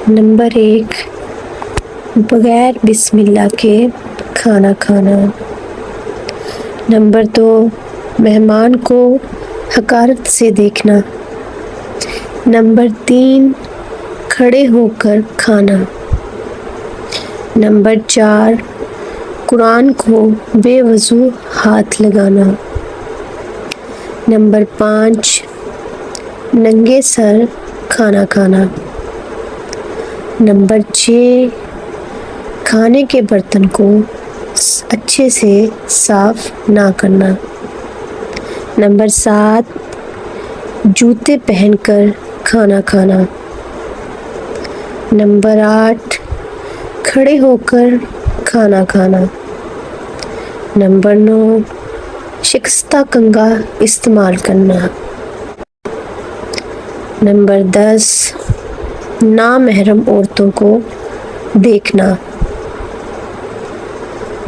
Number 1، بغیر بسم اللہ کے کھانا کھانا۔ نمبر 2، مہمان کو حقارت سے دیکھنا۔ نمبر 3، کھڑے ہو کر کھانا۔ نمبر 4، قرآن کو بے وضو ہاتھ لگانا۔ نمبر 5، ننگے سر کھانا کھانا۔ نمبر 6، کھانے کے برتن کو اچھے سے صاف نہ کرنا۔ نمبر 7، جوتے پہن کر کھانا کھانا۔ نمبر 8، کھڑے ہو کر کھانا کھانا۔ نمبر 9، شکستہ کنگھا استعمال کرنا۔ نمبر 10، نامحرم عورتوں کو دیکھنا۔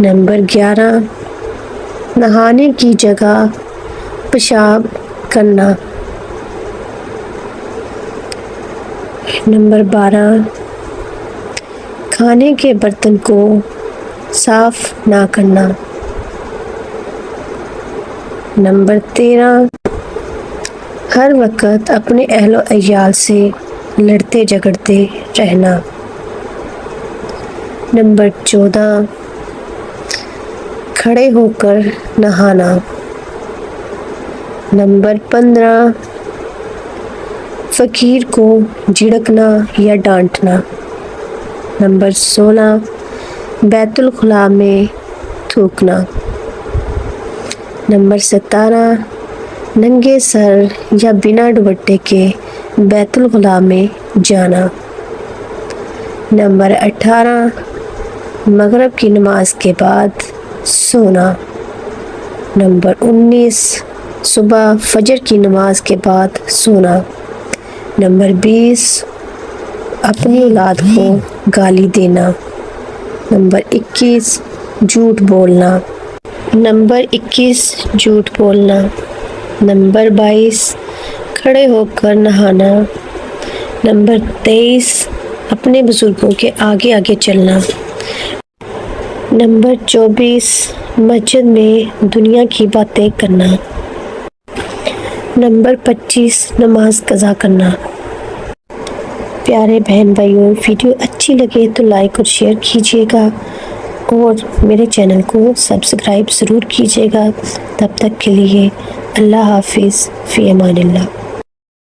نمبر 11، نہانے کی جگہ پیشاب کرنا۔ نمبر 12، کھانے کے برتن کو صاف نہ کرنا۔ نمبر 13، ہر وقت اپنے اہل و عیال سے لڑتے جھگڑتے رہنا۔ نمبر 14، کھڑے ہو کر نہانا۔ نمبر 15، فقیر کو جھڑکنا یا ڈانٹنا۔ نمبر 16، بیت الخلاء میں تھوکنا۔ نمبر 17، ننگے سر یا بنا دوپٹے کے بیت الخلاء میں جانا۔ نمبر 18، مغرب کی نماز کے بعد سونا۔ نمبر 19، صبح فجر کی نماز کے بعد سونا۔ نمبر 20، اپنی اولاد کو گالی دینا۔ نمبر 21، جھوٹ بولنا۔ نمبر 21، جھوٹ بولنا۔ نمبر 22، کھڑے ہو کر نہانا۔ نمبر 23، اپنے بزرگوں کے آگے آگے چلنا۔ نمبر 24، مسجد میں دنیا کی باتیں کرنا۔ نمبر 25، نماز قضا کرنا۔ پیارے بہن بھائیوں، ویڈیو اچھی لگے تو لائک اور شیئر کیجیے گا اور میرے چینل کو سبسکرائب ضرور کیجیے گا۔ تب تک کے لیے اللہ حافظ، فی امان اللہ۔